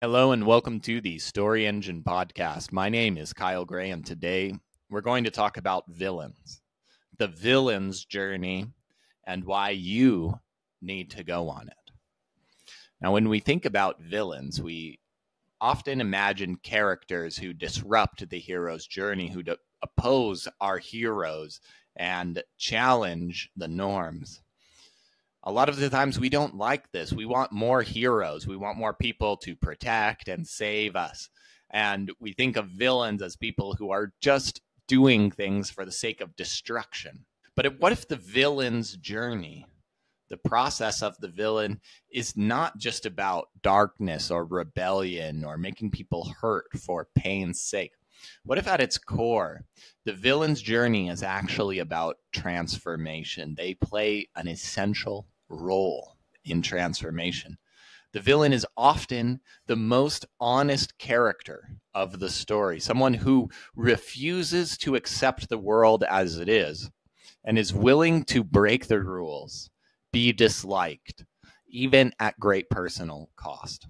Hello and welcome to the Story Engine podcast. My name is Kyle Gray, and today we're going to talk about villains, the villain's journey, and why you need to go on it. Now, when we think about villains, we often imagine characters who disrupt the hero's journey, who oppose our heroes and challenge the norms. A lot of the times we don't like this. We want more heroes. We want more people to protect and save us. And we think of villains as people who are just doing things for the sake of destruction. But what if the villain's journey, the process of the villain, is not just about darkness or rebellion or making people hurt for pain's sake? What if at its core, the villain's journey is actually about transformation? They play an essential role in transformation. The villain is often the most honest character of the story, someone who refuses to accept the world as it is and is willing to break the rules, be disliked, even at great personal cost.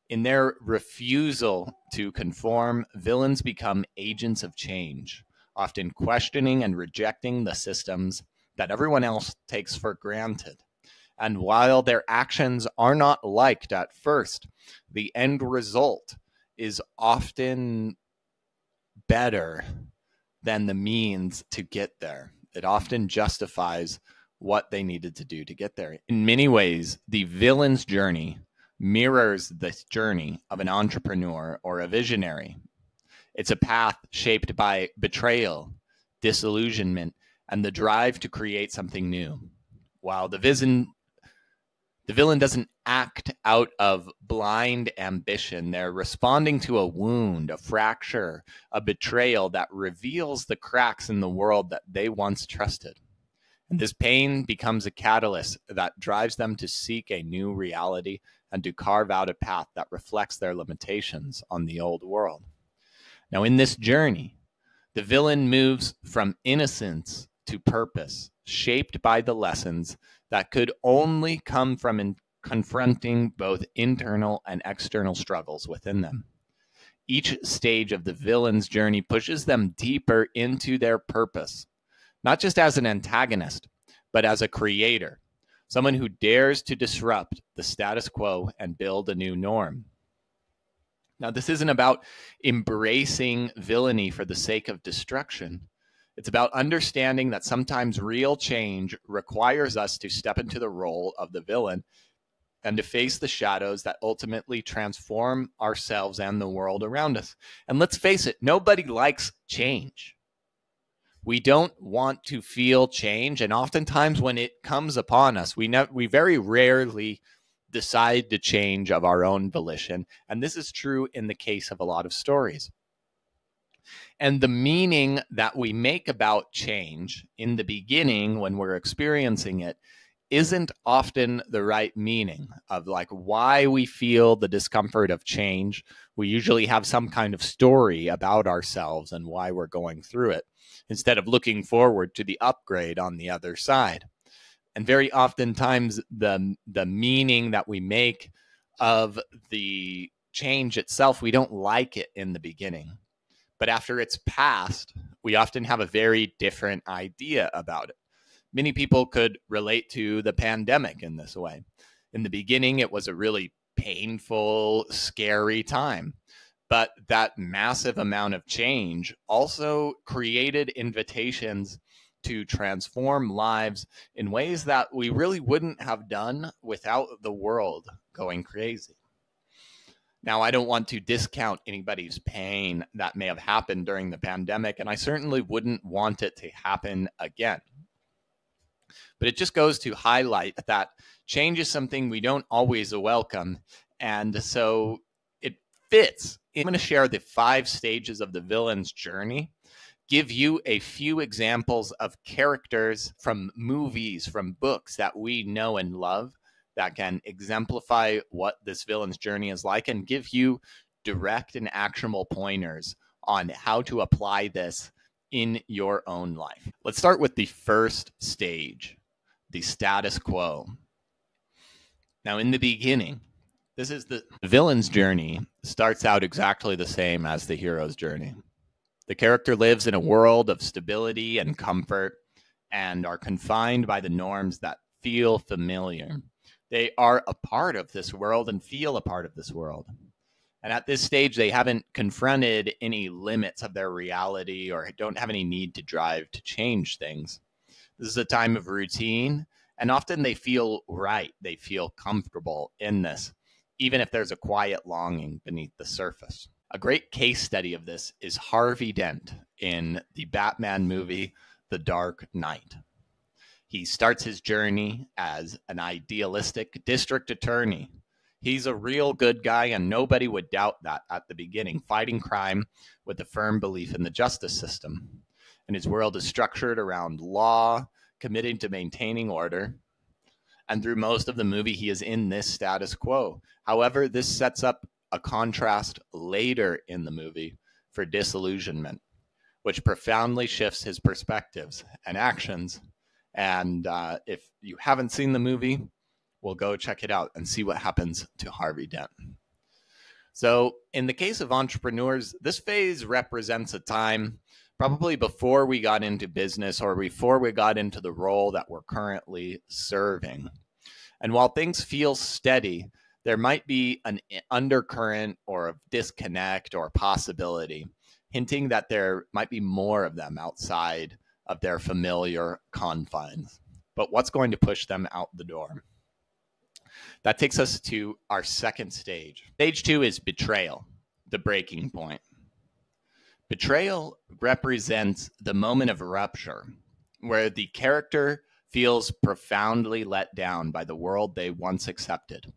In their refusal to conform, villains become agents of change, often questioning and rejecting the systems that everyone else takes for granted. And while their actions are not liked at first, the end result is often better than the means to get there. It often justifies what they needed to do to get there. In many ways, the villain's journey mirrors the journey of an entrepreneur or a visionary. It's a path shaped by betrayal, disillusionment, and the drive to create something new. While the villain doesn't act out of blind ambition. They're responding to a wound, a fracture, a betrayal that reveals the cracks in the world that they once trusted. And this pain becomes a catalyst that drives them to seek a new reality and to carve out a path that reflects their limitations on the old world. Now, in this journey, the villain moves from innocence to purpose, shaped by the lessons that could only come from confronting both internal and external struggles within them. Each stage of the villain's journey pushes them deeper into their purpose, not just as an antagonist, but as a creator, someone who dares to disrupt the status quo and build a new norm. Now, this isn't about embracing villainy for the sake of destruction. It's about understanding that sometimes real change requires us to step into the role of the villain and to face the shadows that ultimately transform ourselves and the world around us. And let's face it, nobody likes change. We don't want to feel change, and oftentimes when it comes upon us, we very rarely decide to change of our own volition, and this is true in the case of a lot of stories. And the meaning that we make about change in the beginning when we're experiencing it isn't often the right meaning of like why we feel the discomfort of change. We usually have some kind of story about ourselves and why we're going through it, instead of looking forward to the upgrade on the other side. And very oftentimes the meaning that we make of the change itself, we don't like it in the beginning. But after it's passed, we often have a very different idea about it. Many people could relate to the pandemic in this way. In the beginning, it was a really painful, scary time. But that massive amount of change also created invitations to transform lives in ways that we really wouldn't have done without the world going crazy. Now, I don't want to discount anybody's pain that may have happened during the pandemic, and I certainly wouldn't want it to happen again. But it just goes to highlight that change is something we don't always welcome, and so it fits. I'm going to share the 5 stages of the villain's journey, give you a few examples of characters from movies, from books that we know and love, that can exemplify what this villain's journey is like, and give you direct and actionable pointers on how to apply this in your own life. Let's start with the first stage, the status quo. Now, in the beginning, The villain's journey starts out exactly the same as the hero's journey. The character lives in a world of stability and comfort and are confined by the norms that feel familiar. They are a part of this world and feel a part of this world. And at this stage, they haven't confronted any limits of their reality or don't have any need to drive to change things. This is a time of routine, and often they feel right. They feel comfortable in this, even if there's a quiet longing beneath the surface. A great case study of this is Harvey Dent in the Batman movie, The Dark Knight. He starts his journey as an idealistic district attorney. He's a real good guy, and nobody would doubt that at the beginning, fighting crime with a firm belief in the justice system. And his world is structured around law, committing to maintaining order. And through most of the movie, he is in this status quo. However, this sets up a contrast later in the movie for disillusionment, which profoundly shifts his perspectives and actions. And if you haven't seen the movie, we'll go check it out and see what happens to Harvey Dent. So in the case of entrepreneurs, this phase represents a time probably before we got into business or before we got into the role that we're currently serving. And while things feel steady, there might be an undercurrent or a disconnect or possibility, hinting that there might be more of them outside of their familiar confines. But what's going to push them out the door? That takes us to our second stage. Stage 2 is betrayal, the breaking point. Betrayal represents the moment of rupture, where the character feels profoundly let down by the world they once accepted.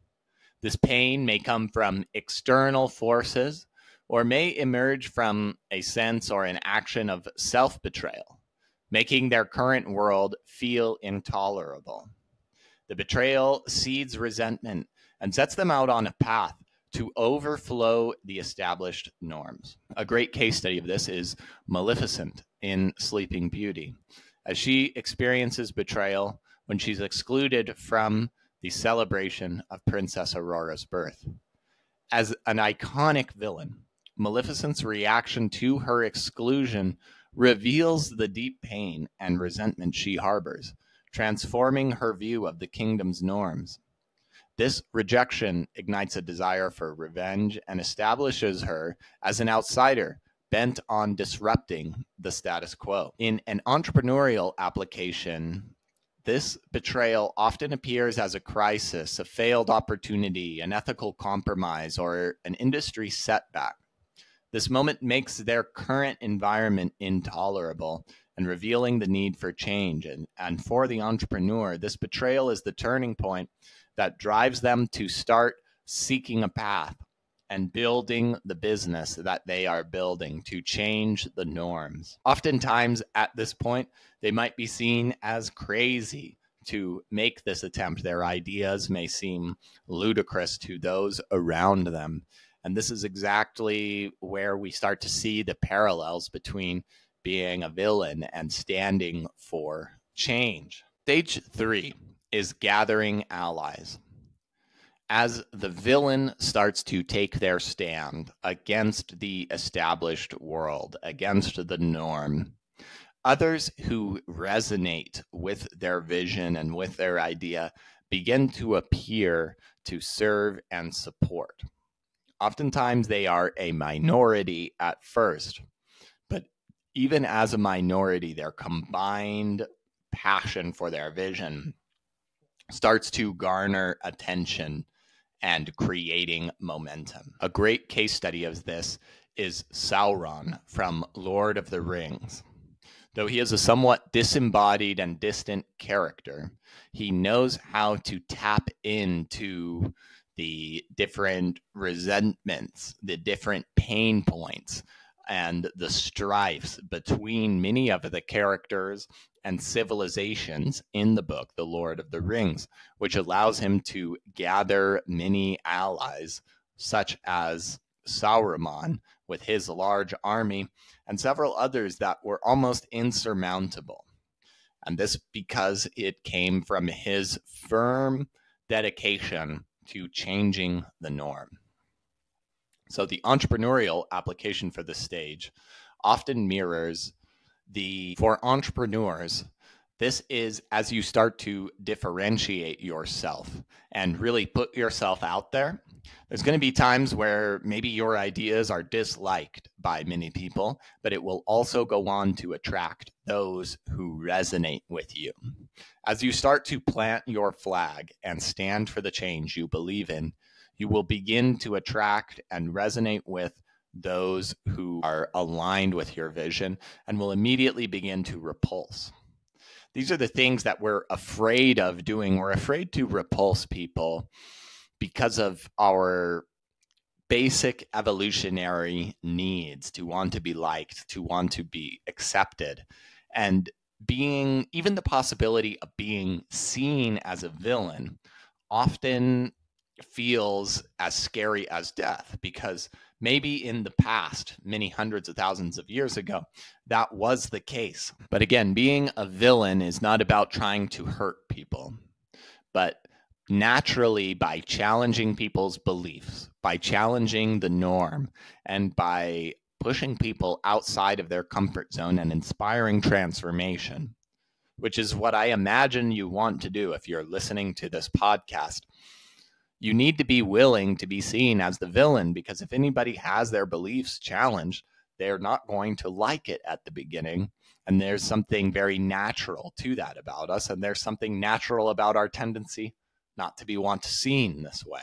This pain may come from external forces or may emerge from a sense or an action of self-betrayal, making their current world feel intolerable. The betrayal seeds resentment and sets them out on a path to overflow the established norms. A great case study of this is Maleficent in Sleeping Beauty, as she experiences betrayal when she's excluded from the celebration of Princess Aurora's birth. As an iconic villain, Maleficent's reaction to her exclusion reveals the deep pain and resentment she harbors, transforming her view of the kingdom's norms. This rejection ignites a desire for revenge and establishes her as an outsider bent on disrupting the status quo. In an entrepreneurial application, this betrayal often appears as a crisis, a failed opportunity, an ethical compromise, or an industry setback. This moment makes their current environment intolerable and revealing the need for change. And for the entrepreneur, this betrayal is the turning point that drives them to start seeking a path and building the business that they are building to change the norms. Oftentimes at this point, they might be seen as crazy to make this attempt. Their ideas may seem ludicrous to those around them. And this is exactly where we start to see the parallels between being a villain and standing for change. Stage 3 is gathering allies. As the villain starts to take their stand against the established world, against the norm, others who resonate with their vision and with their idea begin to appear to serve and support. Oftentimes they are a minority at first, but even as a minority, their combined passion for their vision starts to garner attention and creating momentum. A great case study of this is Sauron from Lord of the Rings. Though he is a somewhat disembodied and distant character, he knows how to tap into the different resentments, the different pain points, and the strifes between many of the characters and civilizations in the book, The Lord of the Rings, which allows him to gather many allies, such as Sauron with his large army, and several others that were almost insurmountable. And this because it came from his firm dedication to changing the norm. So the entrepreneurial application for this stage often mirrors for entrepreneurs. This is as you start to differentiate yourself and really put yourself out there. There's going to be times where maybe your ideas are disliked by many people, but it will also go on to attract those who resonate with you. As you start to plant your flag and stand for the change you believe in, you will begin to attract and resonate with those who are aligned with your vision and will immediately begin to repulse. These are the things that we're afraid of doing. We're afraid to repulse people because of our basic evolutionary needs to want to be liked, to want to be accepted. And even the possibility of being seen as a villain often feels as scary as death, because maybe in the past, many hundreds of thousands of years ago, that was the case. But again, being a villain is not about trying to hurt people, but naturally by challenging people's beliefs, by challenging the norm, and by pushing people outside of their comfort zone and inspiring transformation, which is what I imagine you want to do if you're listening to this podcast. You need to be willing to be seen as the villain, because if anybody has their beliefs challenged, they're not going to like it at the beginning. And there's something very natural to that about us. And there's something natural about our tendency not to be seen this way.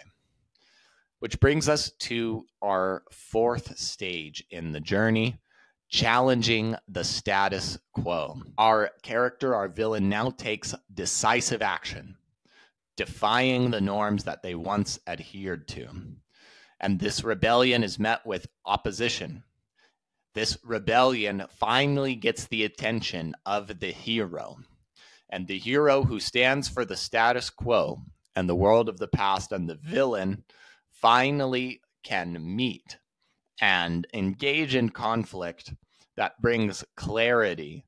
Which brings us to our fourth stage in the journey, challenging the status quo. Our character, our villain, now takes decisive action, defying the norms that they once adhered to. And this rebellion is met with opposition. This rebellion finally gets the attention of the hero. And the hero, who stands for the status quo and the world of the past, and the villain finally can meet and engage in conflict that brings clarity,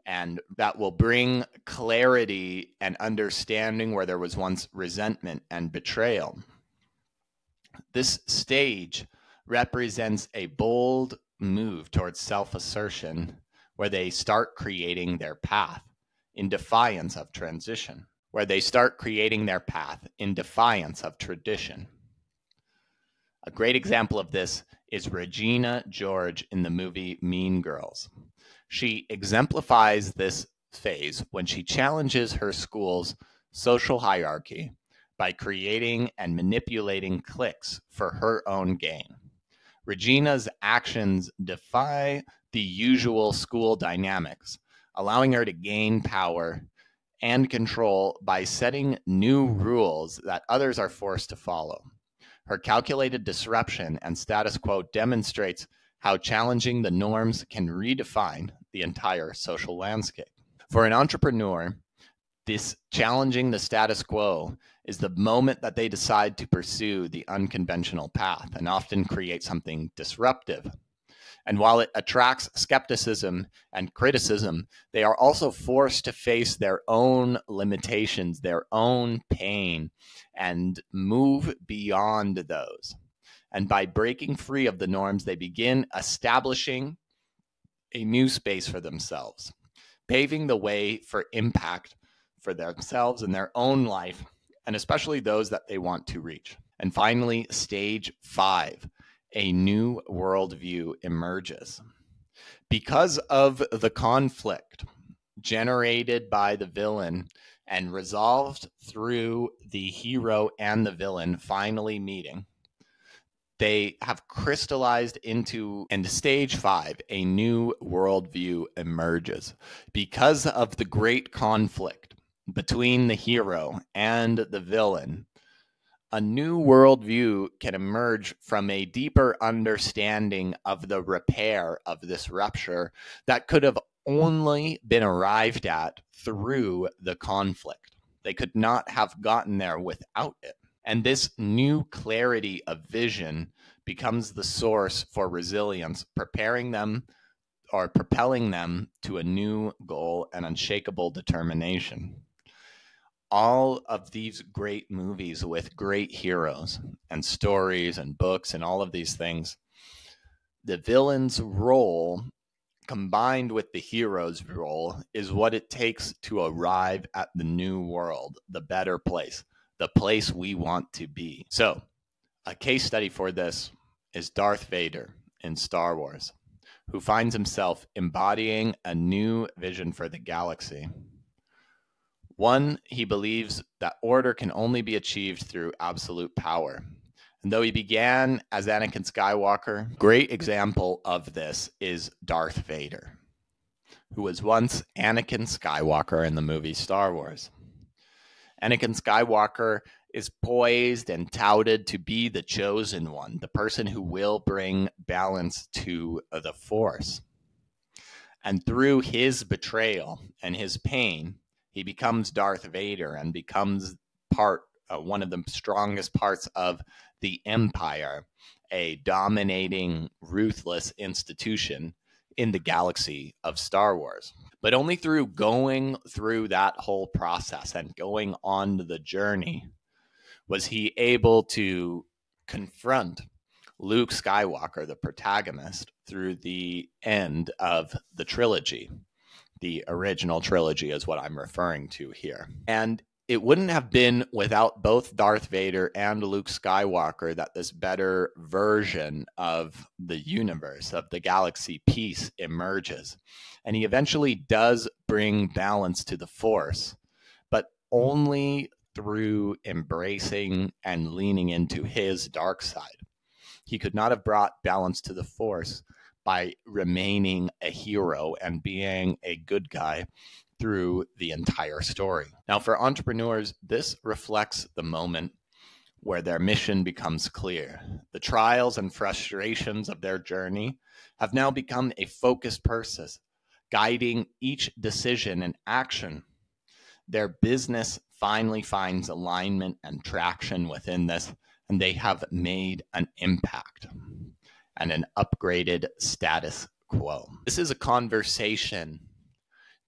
and that will bring clarity and understanding where there was once resentment and betrayal. This stage represents a bold move towards self-assertion, where they start creating their path in defiance of transition, where they start creating their path in defiance of tradition. A great example of this is Regina George in the movie Mean Girls. She exemplifies this phase when she challenges her school's social hierarchy by creating and manipulating cliques for her own gain. Regina's actions defy the usual school dynamics, allowing her to gain power and control by setting new rules that others are forced to follow. Her calculated disruption and status quo demonstrates how challenging the norms can redefine the entire social landscape. For an entrepreneur, this challenging the status quo is the moment that they decide to pursue the unconventional path and often create something disruptive. And while it attracts skepticism and criticism, they are also forced to face their own limitations, their own pain, and move beyond those. And by breaking free of the norms, they begin establishing a new space for themselves, paving the way for impact for themselves and their own life, and especially those that they want to reach. And finally, stage 5, a new worldview emerges. Because of the conflict generated by the villain and resolved through the hero and the villain finally meeting, they have crystallized into, and stage 5, a new worldview emerges. Because of the great conflict between the hero and the villain, a new worldview can emerge from a deeper understanding of the repair of this rupture that could have only been arrived at through the conflict. They could not have gotten there without it. And this new clarity of vision becomes the source for resilience, preparing them or propelling them to a new goal and unshakable determination. all of these great movies with great heroes and stories and books and all of these things, the villain's role combined with the hero's role is what it takes to arrive at the new world, the better place, the place we want to be. So, a case study for this is Darth Vader in Star Wars, who finds himself embodying a new vision for the galaxy. One, he believes that order can only be achieved through absolute power. And though he began as Anakin Skywalker, great example of this is Darth Vader, who was once Anakin Skywalker in the movie Star Wars. Anakin Skywalker is poised and touted to be the chosen one, the person who will bring balance to the Force. And through his betrayal and his pain, he becomes Darth Vader and becomes one of the strongest parts of the Empire, a dominating, ruthless institution in the galaxy of Star Wars. But only through going through that whole process and going on the journey was he able to confront Luke Skywalker, the protagonist, through the end of the trilogy. The original trilogy is what I'm referring to here. And it wouldn't have been without both Darth Vader and Luke Skywalker that this better version of the universe, of the galaxy piece, emerges. And he eventually does bring balance to the Force, but only through embracing and leaning into his dark side. He could not have brought balance to the Force by remaining a hero and being a good guy through the entire story. Now, for entrepreneurs, this reflects the moment where their mission becomes clear. The trials and frustrations of their journey have now become a focused purpose, guiding each decision and action. Their business finally finds alignment and traction within this, and they have made an impact and an upgraded status quo. This is a conversation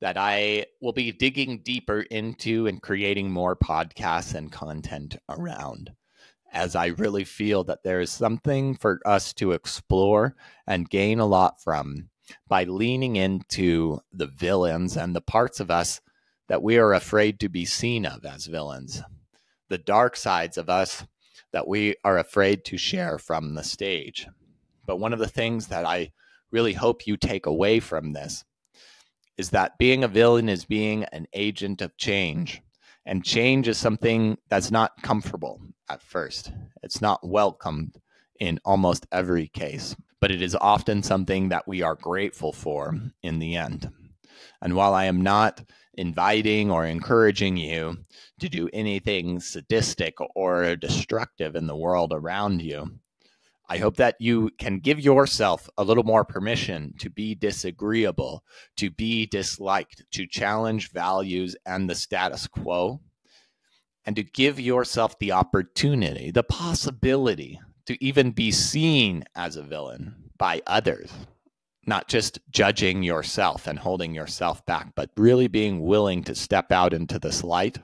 that I will be digging deeper into and creating more podcasts and content around, as I really feel that there is something for us to explore and gain a lot from by leaning into the villains and the parts of us that we are afraid to be seen of as villains, the dark sides of us that we are afraid to share from the stage. But one of the things that I really hope you take away from this is that being a villain is being an agent of change. And change is something that's not comfortable at first. It's not welcomed in almost every case, but it is often something that we are grateful for in the end. And while I am not inviting or encouraging you to do anything sadistic or destructive in the world around you, I hope that you can give yourself a little more permission to be disagreeable, to be disliked, to challenge values and the status quo, and to give yourself the opportunity, the possibility to even be seen as a villain by others, not just judging yourself and holding yourself back, but really being willing to step out into this light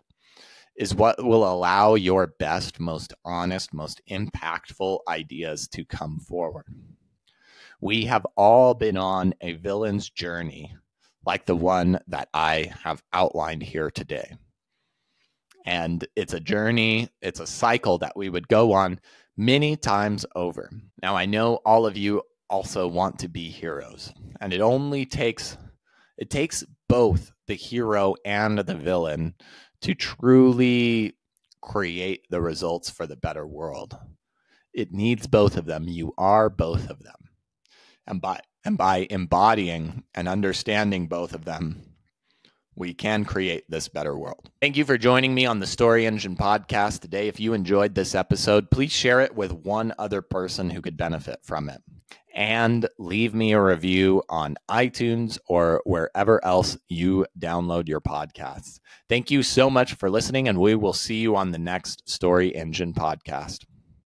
is what will allow your best, most honest, most impactful ideas to come forward. We have all been on a villain's journey like the one that I have outlined here today. And it's a journey, it's a cycle that we would go on many times over. Now, I know all of you also want to be heroes, and it takes both the hero and the villain to truly create the results for the better world. It needs both of them. You are both of them. And by embodying and understanding both of them, we can create this better world. Thank you for joining me on the Story Engine podcast today. If you enjoyed this episode, please share it with one other person who could benefit from it. And leave me a review on iTunes or wherever else you download your podcasts. Thank you so much for listening, and we will see you on the next Story Engine podcast.